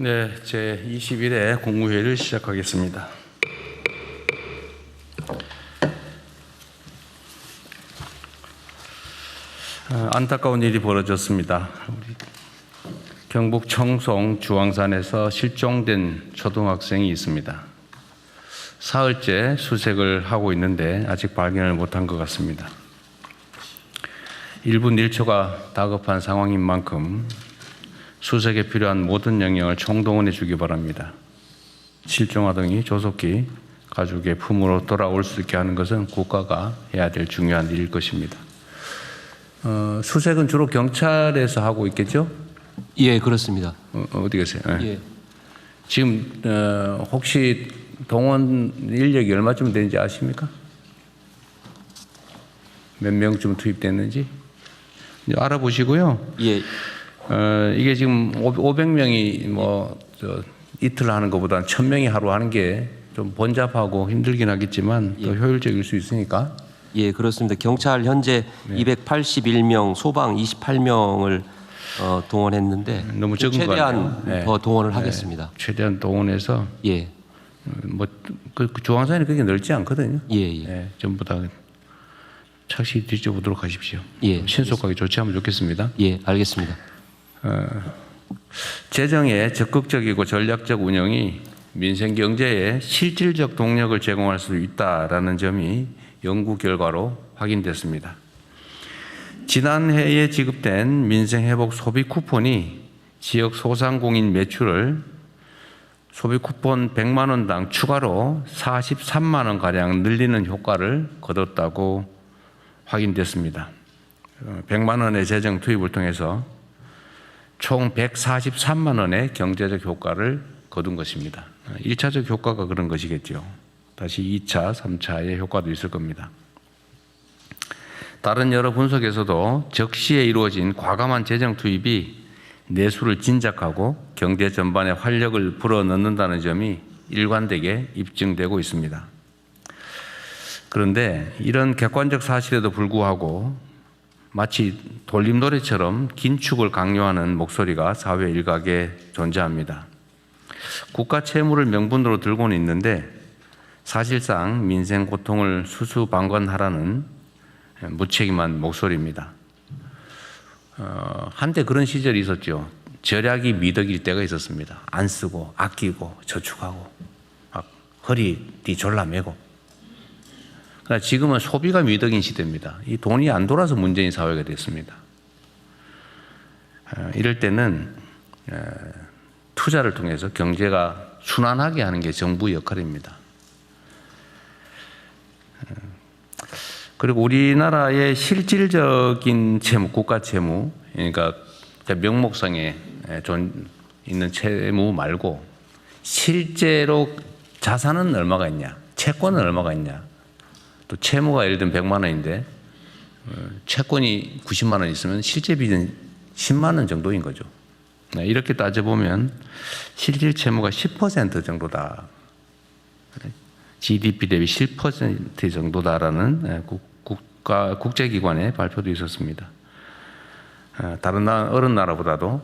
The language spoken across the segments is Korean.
네, 제21회 공무회의를 시작하겠습니다. 안타까운 일이 벌어졌습니다. 우리 경북 청송 주황산에서 실종된 초등학생이 있습니다. 사흘째 수색을 하고 있는데 아직 발견을 못한 것 같습니다. 1분 1초가 다급한 상황인 만큼 수색에 필요한 모든 영역을 총동원해 주기 바랍니다. 실종아동이 조속히 가족의 품으로 돌아올 수 있게 하는 것은 국가가 해야 될 중요한 일일 것입니다. 수색은 주로 경찰에서 하고 있겠죠? 예, 그렇습니다. 어디 계세요? 네. 예. 지금 혹시 동원 인력이 얼마쯤 되는지 아십니까? 몇 명쯤 투입됐는지 알아보시고요. 예. 이게 지금 500명이 이틀 하는 것보다는 1000명이 하루 하는 게 좀 번잡하고 힘들긴 하겠지만 더 효율적일 수 있으니까. 예, 그렇습니다. 경찰 현재 281명, 소방 28명을 동원했는데 너무 적은 거 최대한 같네요. 더 동원을 하겠습니다. 최대한 동원해서 예. 그 주황산이 그렇게 넓지 않거든요. 예, 예. 전부 다 착시 뒤져보도록 하십시오. 예, 신속하게 조치하면 좋겠습니다. 예, 알겠습니다. 재정의 적극적이고 전략적 운영이 민생 경제에 실질적 동력을 제공할 수 있다라는 점이 연구 결과로 확인됐습니다. 지난해에 지급된 민생회복 소비 쿠폰이 지역 소상공인 매출을 소비 쿠폰 100만 원당 추가로 43만 원가량 늘리는 효과를 거뒀다고 확인됐습니다. 100만 원의 재정 투입을 통해서 총 143만 원의 경제적 효과를 거둔 것입니다. 1차적 효과가 그런 것이겠죠. 다시 2차, 3차의 효과도 있을 겁니다. 다른 여러 분석에서도 적시에 이루어진 과감한 재정 투입이 내수를 진작하고 경제 전반에 활력을 불어넣는다는 점이 일관되게 입증되고 있습니다. 그런데 이런 객관적 사실에도 불구하고 마치 돌림노래처럼 긴축을 강요하는 목소리가 사회 일각에 존재합니다. 국가 채무를 명분으로 들고는 있는데 사실상 민생 고통을 수수방관하라는 무책임한 목소리입니다. 한때 그런 시절이 있었죠. 절약이 미덕일 때가 있었습니다. 안 쓰고 아끼고 저축하고 막 허리띠 졸라매고. 그러나 지금은 소비가 미덕인 시대입니다. 이 돈이 안 돌아서 문제인 사회가 됐습니다. 이럴 때는 투자를 통해서 경제가 순환하게 하는 게 정부의 역할입니다. 그리고 우리나라의 실질적인 채무, 국가 채무, 그러니까 명목상에 있는 채무 말고 실제로 자산은 얼마가 있냐, 채권은 얼마가 있냐, 또 채무가 예를 들면 100만 원인데 채권이 90만 원 있으면 실제 빚은 10만 원 정도인 거죠. 이렇게 따져보면 실질 채무가 10% 정도다. GDP 대비 10% 정도다라는 국제기관의 발표도 있었습니다. 다른 어느 나라보다도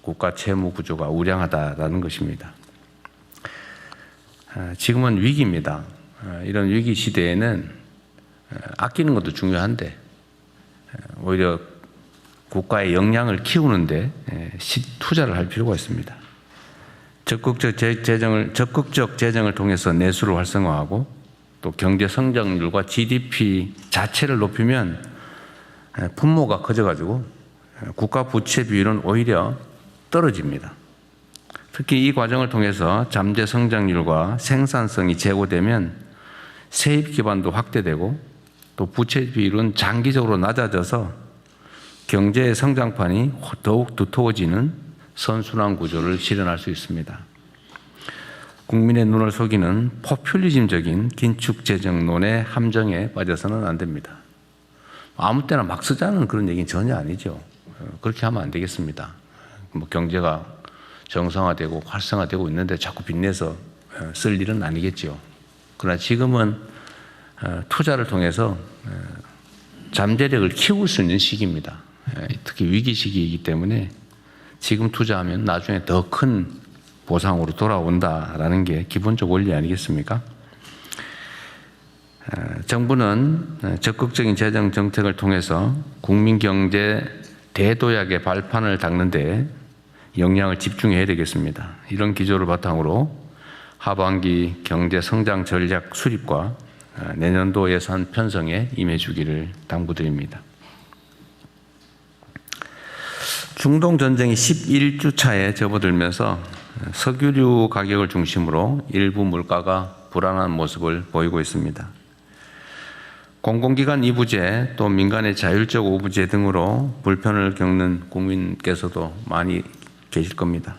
국가 채무 구조가 우량하다라는 것입니다. 지금은 위기입니다. 이런 위기 시대에는 아끼는 것도 중요한데 오히려 국가의 역량을 키우는데 투자를 할 필요가 있습니다. 적극적 재정을 통해서 내수를 활성화하고 또 경제 성장률과 GDP 자체를 높이면 분모가 커져가지고 국가 부채 비율은 오히려 떨어집니다. 특히 이 과정을 통해서 잠재 성장률과 생산성이 제고되면 세입 기반도 확대되고 또 부채 비율은 장기적으로 낮아져서 경제의 성장판이 더욱 두터워지는 선순환 구조를 실현할 수 있습니다. 국민의 눈을 속이는 포퓰리즘적인 긴축 재정론의 함정에 빠져서는 안 됩니다. 아무 때나 막 쓰자는 그런 얘기는 전혀 아니죠. 그렇게 하면 안 되겠습니다. 경제가 정상화되고 활성화되고 있는데 자꾸 빚내서 쓸 일은 아니겠죠. 그러나 지금은 투자를 통해서 잠재력을 키울 수 있는 시기입니다. 특히 위기 시기이기 때문에 지금 투자하면 나중에 더 큰 보상으로 돌아온다라는 게 기본적 원리 아니겠습니까? 정부는 적극적인 재정 정책을 통해서 국민 경제 대도약의 발판을 닦는 데 역량을 집중해야 되겠습니다. 이런 기조를 바탕으로 하반기 경제 성장 전략 수립과 내년도 예산 편성에 임해 주기를 당부드립니다. 중동 전쟁이 11주 차에 접어들면서 석유류 가격을 중심으로 일부 물가가 불안한 모습을 보이고 있습니다. 공공기관 이부제 또 민간의 자율적 오부제 등으로 불편을 겪는 국민께서도 많이 계실 겁니다.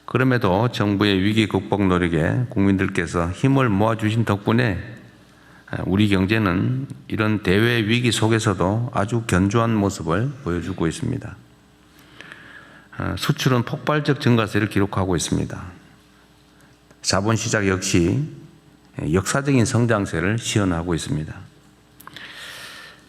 그럼에도 정부의 위기 극복 노력에 국민들께서 힘을 모아주신 덕분에 우리 경제는 이런 대외 위기 속에서도 아주 견조한 모습을 보여주고 있습니다. 수출은 폭발적 증가세를 기록하고 있습니다. 자본시장 역시 역사적인 성장세를 시현하고 있습니다.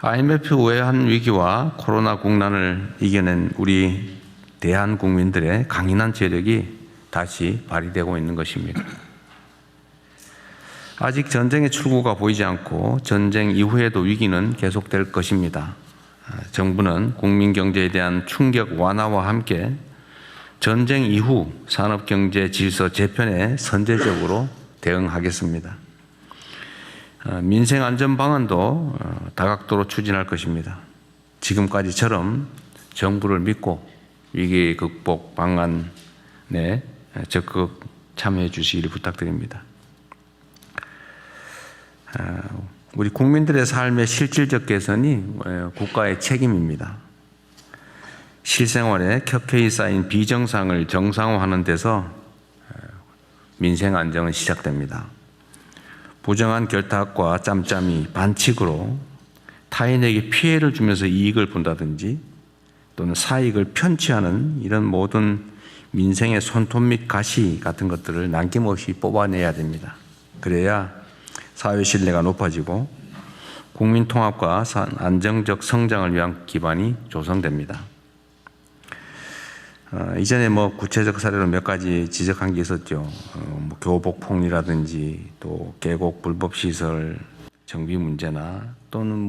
IMF 외환 위기와 코로나 국난을 이겨낸 우리 대한 국민들의 강인한 재력이 다시 발휘되고 있는 것입니다. 아직 전쟁의 출구가 보이지 않고 전쟁 이후에도 위기는 계속될 것입니다. 정부는 국민 경제에 대한 충격 완화와 함께 전쟁 이후 산업경제 질서 재편에 선제적으로 대응하겠습니다. 민생 안전 방안도 다각도로 추진할 것입니다. 지금까지처럼 정부를 믿고 위기 극복 방안에 적극 참여해 주시기를 부탁드립니다. 우리 국민들의 삶의 실질적 개선이 국가의 책임입니다. 실생활에 켜켜이 쌓인 비정상을 정상화하는 데서 민생 안정은 시작됩니다. 부정한 결탁과 짬짬이 반칙으로 타인에게 피해를 주면서 이익을 본다든지 또는 사익을 편취하는 이런 모든 민생의 손톱 및 가시 같은 것들을 남김없이 뽑아내야 됩니다. 그래야 사회 신뢰가 높아지고 국민 통합과 안정적 성장을 위한 기반이 조성됩니다. 이전에 구체적 사례로 몇 가지 지적한 게 있었죠. 교복폭리라든지 또 계곡 불법 시설 정비 문제나 또는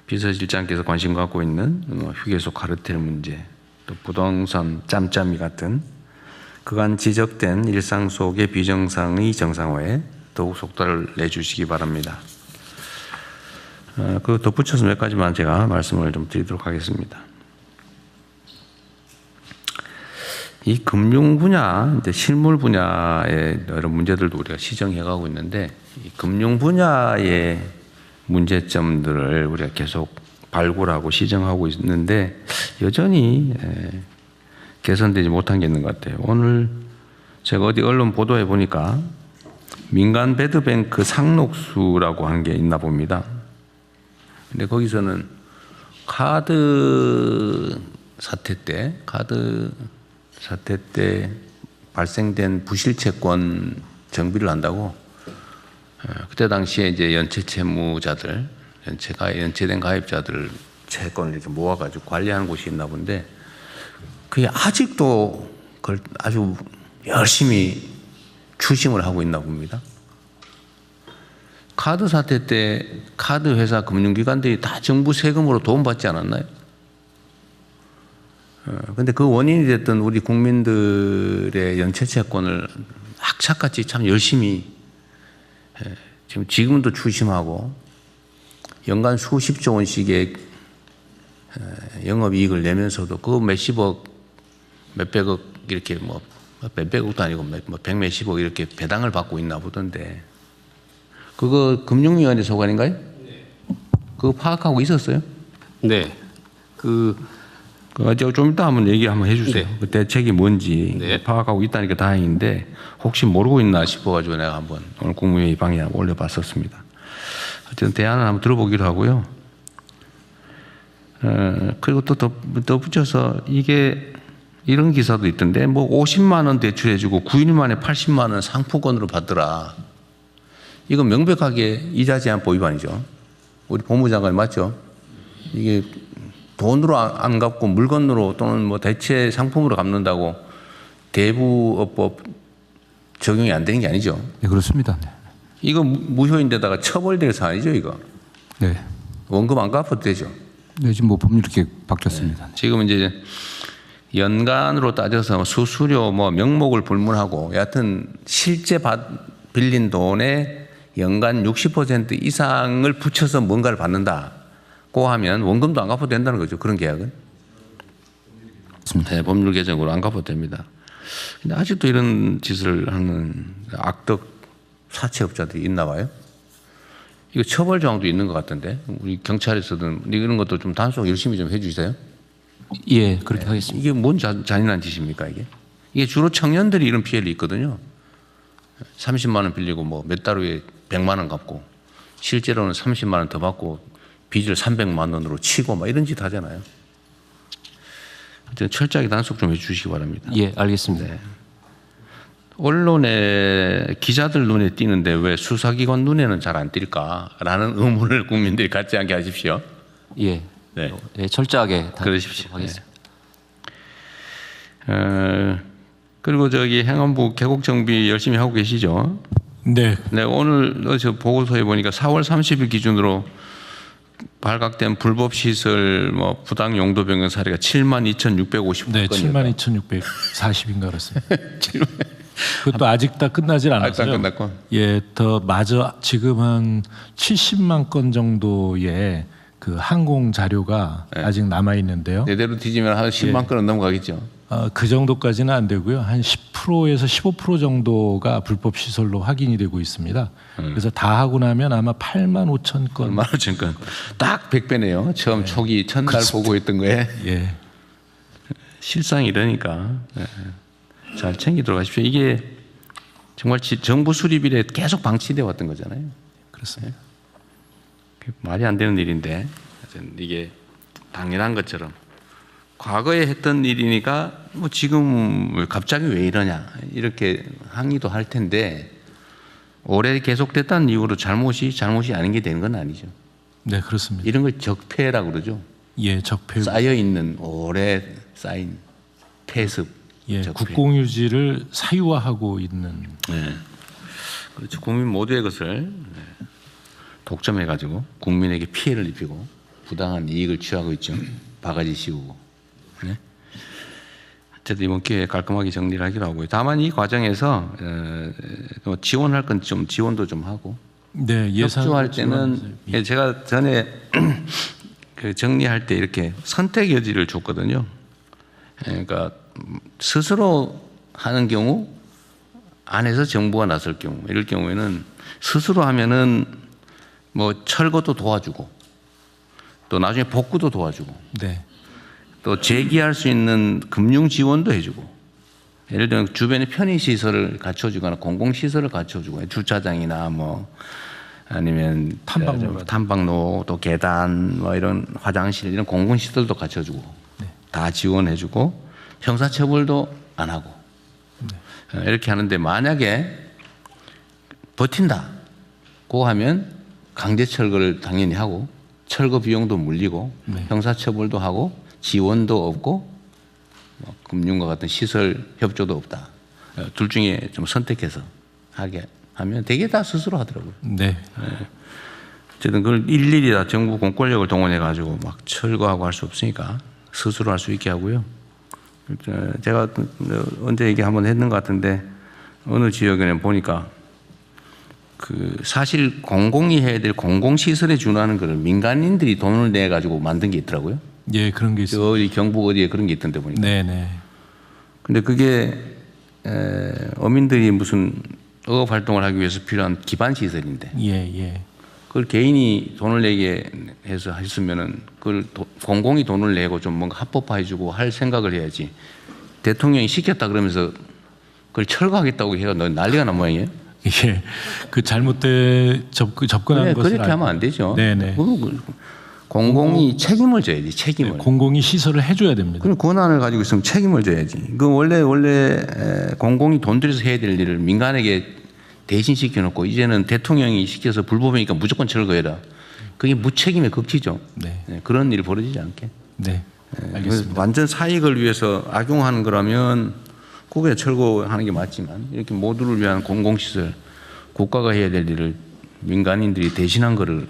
비서실장께서 관심 갖고 있는 휴게소 카르텔 문제, 또 부동산 짬짬이 같은 그간 지적된 일상 속의 비정상의 정상화에 더욱 속도를 내주시기 바랍니다. 그 덧붙여서 몇 가지만 제가 말씀을 좀 드리도록 하겠습니다. 이 금융 분야, 이제 실물 분야의 여러 문제들도 우리가 시정해 가고 있는데, 이 금융 분야의 문제점들을 우리가 계속 발굴하고 시정하고 있는데, 여전히 개선되지 못한 게 있는 것 같아요. 오늘 제가 어디 언론 보도해 보니까 민간 배드뱅크 상록수라고 하는 게 있나 봅니다. 근데 거기서는 카드 사태 때 발생된 부실채권 정비를 한다고 그때 당시에 이제 연체채무자들, 연체된 가입자들 채권을 이렇게 모아가지고 관리하는 곳이 있나 본데 그게 아직도 그걸 아주 열심히 추심을 하고 있나 봅니다. 카드 사태 때 카드 회사 금융기관들이 다 정부 세금으로 도움받지 않았나요? 근데 그 원인이 됐던 우리 국민들의 연체채권을 악착같이 참 열심히 지금도 추심하고 연간 수십조 원씩의 영업이익을 내면서도 그 몇십억, 몇백억 이렇게 몇백억도 아니고 백몇십억 이렇게 배당을 받고 있나 보던데 그거 금융위원회 소관인가요? 네. 그거 파악하고 있었어요? 네. 좀 이따 한번 얘기 한번 해주세요. 네. 그 대책이 뭔지 네. 파악하고 있다니까 다행인데 혹시 모르고 있나 싶어가지고 내가 한번 오늘 국무회의 방에 올려봤었습니다. 어쨌든 대안을 한번 들어보기로 하고요. 그리고 또 덧붙여서 이게 이런 기사도 있던데 50만 원 대출해주고 9일 만에 80만 원 상품권으로 받더라. 이건 명백하게 이자 제한 법 위반이죠. 우리 법무장관 맞죠? 이게 돈으로 안 갚고 물건으로 또는 대체 상품으로 갚는다고 대부업법 적용이 안 되는 게 아니죠. 네, 그렇습니다. 네. 이거 무효인데다가 처벌될 사안이죠, 이거. 네. 원금 안 갚아도 되죠. 네, 지금 뭐 법률 이렇게 바뀌었습니다. 지금 이제 연간으로 따져서 수수료 뭐 명목을 불문하고 여하튼 실제 빌린 돈의 연간 60% 이상을 붙여서 뭔가를 받는다고 하면 원금도 안 갚아도 된다는 거죠. 그런 계약은. 네, 법률 개정으로 안 갚아도 됩니다. 근데 아직도 이런 짓을 하는 악덕 사채업자들이 있나 봐요. 이거 처벌 조항도 있는 것 같은데 우리 경찰에서든 이런 것도 좀 단속 열심히 좀 해주세요. 예, 그렇게 하겠습니다. 이게 뭔 잔인한 짓입니까 이게? 이게 주로 청년들이 이런 피해를 입거든요. 30만 원 빌리고 뭐 몇 달 후에 100만 원 갚고 실제로는 30만 원 더 받고 빚을 300만 원으로 치고 막 이런 짓 하잖아요. 하여튼 철저하게 단속 좀 해주시기 바랍니다. 예, 알겠습니다. 네. 언론에 기자들 눈에 띄는데 왜 수사기관 눈에는 잘 안 띌까라는 의문을 국민들이 갖지 않게 하십시오. 예, 네. 예, 철저하게 그러십시오. 하겠습니다. 그리고 저기 행안부 계곡 정비 열심히 하고 계시죠? 네, 네, 오늘 저 보고서에 보니까 4월 30일 기준으로 발각된 불법 시설 뭐 부당 용도 변경 사례가 72,650건이요. 네, 72,640인가 그렇습니다. 그것도 아직 다 끝나질 않았어요. 아직 안 끝났고. 예, 더 마저 지금 한 70만 건 정도의 그 항공 자료가 아직 남아 있는데요. 내대로 뒤지면 한 10만 건은 넘어가겠죠. 그 정도까지는 안 되고요. 한 10%에서 15% 정도가 불법 시설로 확인이 되고 있습니다. 그래서 다 하고 나면 아마 8만 5천 건. 얼마나 건. 딱 100배네요. 처음 초기 첫날 보고 있던 거에. 예, 실상이 이러니까 잘 챙기도록 하십시오. 이게 정말 정부 수립 이래 계속 방치되어 왔던 거잖아요. 그렇습니다. 말이 안 되는 일인데 이게 당연한 것처럼 과거에 했던 일이니까 뭐 지금 갑자기 왜 이러냐 이렇게 항의도 할 텐데 오래 계속됐다는 이유로 잘못이 아닌 게 되는 건 아니죠. 네, 그렇습니다. 이런 걸 적폐라고 그러죠. 예, 적폐. 쌓여 있는 오래 쌓인 폐습. 예, 적폐. 국공유지를 사유화하고 있는. 네. 그렇죠. 국민 모두의 것을 독점해가지고 국민에게 피해를 입히고 부당한 이익을 취하고 있죠. 바가지 씌우고. 네. 어쨌든 이번 기회에 깔끔하게 정리를 하기로 하고요. 다만 이 과정에서 지원할 건 좀 지원도 좀 하고 네, 예산 협조할 때는 제가 전에 그 정리할 때 이렇게 선택 여지를 줬거든요. 그러니까 스스로 하는 경우 안에서 정부가 나설 경우 이럴 경우에는 스스로 하면은 뭐 철거도 도와주고 또 나중에 복구도 도와주고 네. 또 재기할 수 있는 금융 지원도 해주고 예를 들면 주변에 편의 시설을 갖춰주거나 공공 시설을 갖춰주고 주차장이나 뭐 아니면 탐방로 또 계단 뭐 이런 화장실 이런 공공 시설도 갖춰주고 다 지원해주고 형사처벌도 안 하고 이렇게 하는데 만약에 버틴다고 하면 강제 철거를 당연히 하고 철거 비용도 물리고 형사처벌도 하고 지원도 없고 뭐 금융과 같은 시설 협조도 없다. 둘 중에 좀 선택해서 하게 하면 되게 다 스스로 하더라고요. 네. 어쨌든 그걸 일일이 다 정부 공권력을 동원해 가지고 막 철거하고 할 수 없으니까 스스로 할 수 있게 하고요. 제가 언제 얘기 한번 했는 것 같은데 어느 지역에는 보니까 그 사실 공공이 해야 될 공공시설에 준하는 거를 민간인들이 돈을 내 가지고 만든 게 있더라고요. 예, 그런 게 있어요. 어디 경북 어디에 그런 게 있던데 보니까. 네네. 근데 그게 어민들이 무슨 어업 활동을 하기 위해서 필요한 기반 시설인데 예, 예. 그걸 개인이 돈을 내게 해서 했으면은 그걸 공공이 돈을 내고 좀 뭔가 합법화해주고 할 생각을 해야지. 대통령이 시켰다 그러면서 그걸 철거하겠다고 해가 난리가 난 모양이에요. 예, 그 잘못된 접근한 것을 그렇게 하면 안 되죠. 네네. 공공이 책임을 져야지. 책임을. 공공이 시설을 해줘야 됩니다. 그럼 권한을 가지고 있으면 책임을 져야지. 그 원래 공공이 돈 들여서 해야 될 일을 민간에게 대신 시켜놓고 이제는 대통령이 시켜서 불법이니까 무조건 철거해라. 그게 무책임의 극치죠. 네. 그런 일이 벌어지지 않게. 네. 알겠습니다. 완전 사익을 위해서 악용하는 거라면 국외 철거하는 게 맞지만 이렇게 모두를 위한 공공시설, 국가가 해야 될 일을 민간인들이 대신한 거를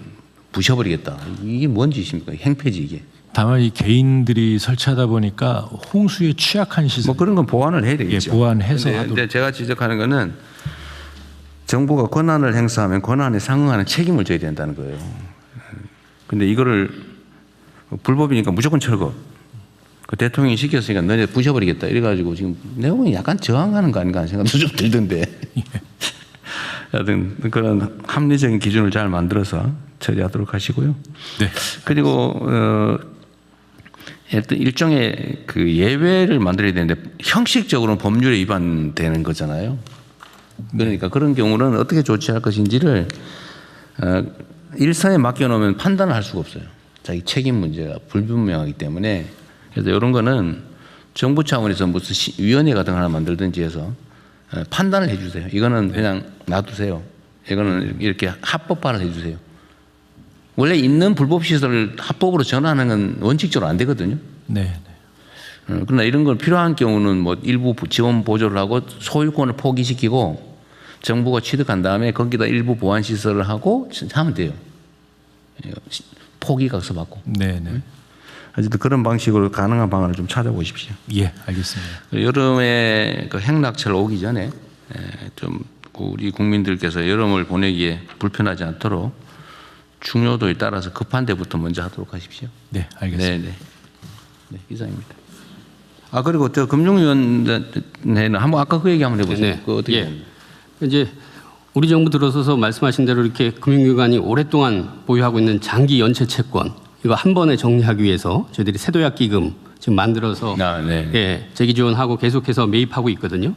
부셔버리겠다. 이게 뭔 짓입니까? 행패지 이게. 다만 이 개인들이 설치하다 보니까 홍수에 취약한 시설, 뭐 그런 건 보완을 해야 되겠죠. 예, 보완해서 근데 하도록. 제가 지적하는 거는 정부가 권한을 행사하면 권한에 상응하는 책임을 져야 된다는 거예요. 근데 이거를 불법이니까 무조건 철거. 그 대통령이 시켰으니까 너네 부셔버리겠다. 이래가지고 지금 내용이 약간 저항하는 거 아닌가 하는 생각도 좀 들던데. 하여튼 그런 합리적인 기준을 잘 만들어서 처리하도록 하시고요. 네. 그리고 어떤 일종의 그 예외를 만들어야 되는데 형식적으로는 법률에 위반되는 거잖아요. 그러니까 그런 경우는 어떻게 조치할 것인지를 일선에 맡겨놓으면 판단을 할 수가 없어요. 자기 책임 문제가 불분명하기 때문에. 그래서 이런 거는 정부 차원에서 무슨 위원회 같은 거 하나 만들든지 해서 판단을 해 주세요. 이거는 그냥 놔두세요. 이거는 이렇게 합법화를 해 주세요. 원래 있는 불법시설을 합법으로 전환하는 건 원칙적으로 안 되거든요. 네. 그러나 이런 걸 필요한 경우는 뭐 일부 지원 보조를 하고 소유권을 포기시키고 정부가 취득한 다음에 거기다 일부 보완 시설을 하고 하면 돼요. 포기 각서 받고. 네. 네. 어쨌든 그런 방식으로 가능한 방안을 좀 찾아보십시오. 예, 알겠습니다. 여름에 그 행락철 오기 전에 좀 우리 국민들께서 여름을 보내기에 불편하지 않도록 중요도에 따라서 급한 데부터 먼저 하도록 하십시오. 네, 알겠습니다. 네, 이상입니다. 아 그리고 저 금융위원회는 한번 아까 그 얘기 한번 해보세요. 네. 그 어떻게? 예. 이제 우리 정부 들어서서 말씀하신 대로 이렇게 금융기관이 오랫동안 보유하고 있는 장기 연체 채권 이거 한 번에 정리하기 위해서 저희들이 세도약 기금 지금 만들어서 네. 예, 재기 지원하고 계속해서 매입하고 있거든요.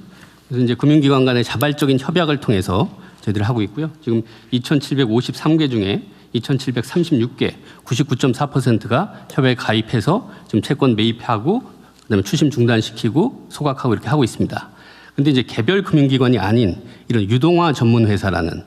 그래서 이제 금융기관 간의 자발적인 협약을 통해서 저희들이 하고 있고요. 지금 2,753개 중에 2,736개, 99.4%가 협약에 가입해서 지금 채권 매입하고 그다음에 추심 중단시키고 소각하고 이렇게 하고 있습니다. 근데 이제 개별 금융기관이 아닌 이런 유동화 전문 회사라는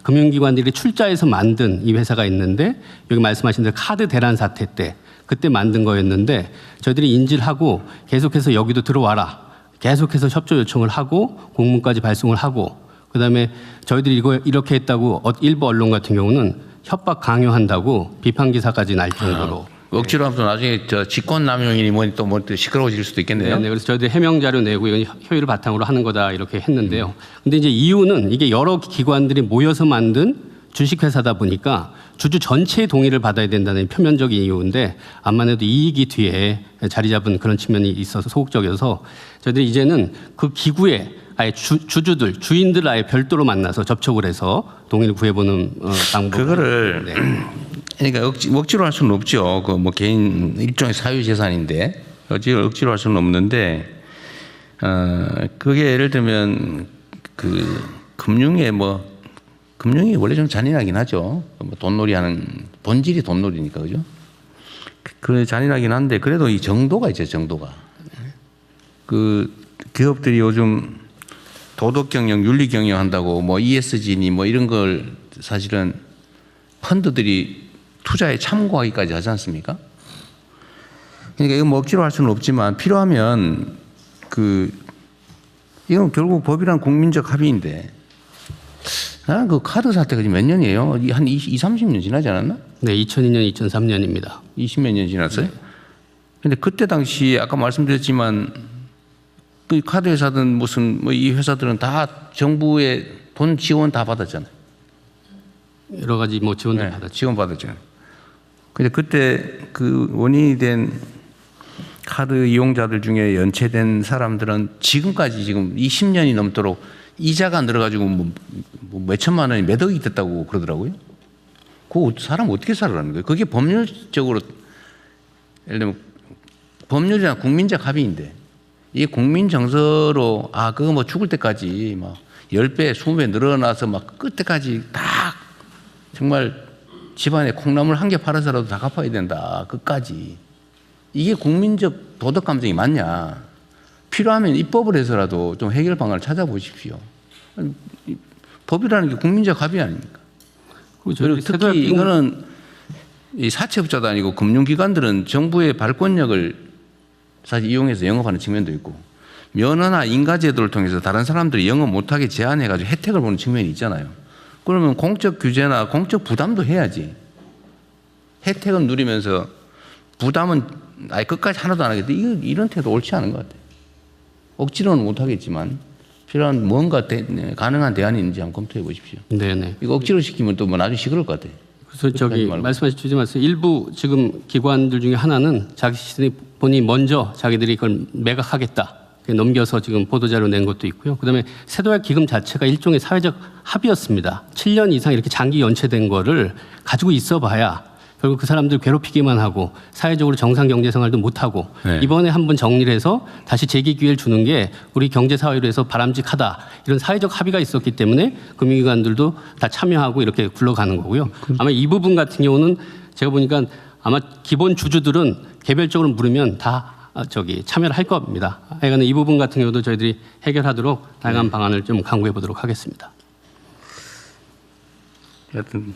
금융기관들이 출자해서 만든 이 회사가 있는데 여기 말씀하신 대로 카드 대란 사태 때 그때 만든 거였는데 저희들이 인지를 하고 계속해서 여기도 들어와라. 계속해서 협조 요청을 하고 공문까지 발송을 하고 그다음에 저희들이 이거 이렇게 했다고 일부 언론 같은 경우는 협박 강요한다고 비판 기사까지 날 정도로 억지로 하면 또 나중에 저 직권남용이니 뭐니 또 시끄러워질 수도 있겠네요. 네, 그래서 저희들 해명 자료 내고 이건 효율을 바탕으로 하는 거다 이렇게 했는데요. 근데 이제 이유는 이게 여러 기관들이 모여서 만든 주식회사다 보니까 주주 전체의 동의를 받아야 된다는 표면적인 이유인데 암만 해도 이익이 뒤에 자리 잡은 그런 측면이 있어서 소극적이어서 저희들이 이제는 그 기구에 아예 주주들, 주인들 아예 별도로 만나서 접촉을 해서 동의를 구해보는 방법. 그거를 네. 그러니까 억지로 할 수는 없죠. 그 뭐 개인 일종의 사유 재산인데 억지로 할 수는 없는데 그게 예를 들면 그 금융이 원래 좀 잔인하긴 하죠. 뭐 돈놀이하는 본질이 돈놀이니까 그죠. 그 잔인하긴 한데 그래도 이 정도가 있죠. 정도가 그 기업들이 요즘 도덕 경영, 윤리 경영 한다고 뭐 ESG니 뭐 이런 걸 사실은 펀드들이 투자에 참고하기까지 하지 않습니까? 그러니까 이거 뭐 억지로 할 수는 없지만 필요하면 이건 결국 법이란 국민적 합의인데 나는 그 카드 사태가 지금 몇 년이에요? 한 20, 30년 지나지 않았나? 네, 2002년, 2003년입니다. 20몇 년 지났어요? 근데 그때 당시 아까 말씀드렸지만 그 카드 회사든 무슨 뭐 이 회사들은 다 정부의 돈 지원 다 받았잖아요. 여러 가지 뭐 지원도 네, 받았죠. 지원 받았잖아요. 근데 그때 그 원인이 된 카드 이용자들 중에 연체된 사람들은 지금까지 지금 20년이 넘도록 이자가 늘어가지고 뭐 몇천만 원이 몇 억이 됐다고 그러더라고요. 그 사람 어떻게 살아라는 거예요? 그게 법률적으로 예를 들면 법률이나 국민적 합의인데 이게 국민 정서로 그거 뭐 죽을 때까지 막 10배, 20배 늘어나서 막 끝때까지 다 정말 집안에 콩나물 한 개 팔아서라도 다 갚아야 된다. 끝까지. 이게 국민적 도덕 감정이 맞냐. 필요하면 입법을 해서라도 좀 해결 방안을 찾아보십시오. 법이라는 게 국민적 합의 아닙니까? 그리고 특히 이거는 이 사채업자도 아니고 금융기관들은 정부의 발권력을 사실 이용해서 영업하는 측면도 있고 면허나 인가제도를 통해서 다른 사람들이 영업 못하게 제한해가지고 혜택을 보는 측면이 있잖아요. 그러면 공적 규제나 공적 부담도 해야지. 혜택은 누리면서 부담은 아예 끝까지 하나도 안 하겠다. 이런 태도 옳지 않은 것 같아요. 억지로는 못하겠지만 필요한 뭔가 가능한 대안이 있는지 한번 검토해 보십시오. 네네. 이거 억지로 시키면 또 뭐 나중에 시끄러울 것 같아요. 그래서 저기 말고. 말씀하신 주지 마세요. 일부 지금 기관들 중에 하나는 본인이 먼저 자기들이 그걸 매각하겠다. 넘겨서 지금 보도자료 낸 것도 있고요. 그다음에 세도약 기금 자체가 일종의 사회적 합의였습니다. 7년 이상 이렇게 장기 연체된 거를 가지고 있어봐야 결국 그 사람들 괴롭히기만 하고 사회적으로 정상 경제 생활도 못 하고 네. 이번에 한번 정리를 해서 다시 재기 기회를 주는 게 우리 경제 사회로 해서 바람직하다 이런 사회적 합의가 있었기 때문에 금융기관들도 다 참여하고 이렇게 굴러가는 거고요. 아마 이 부분 같은 경우는 제가 보니까 아마 기본 주주들은 개별적으로 물으면 다 참여를 할 겁니다. 하여간 이 부분 같은 경우도 저희들이 해결하도록 다양한 방안을 좀 강구해 보도록 하겠습니다. 여튼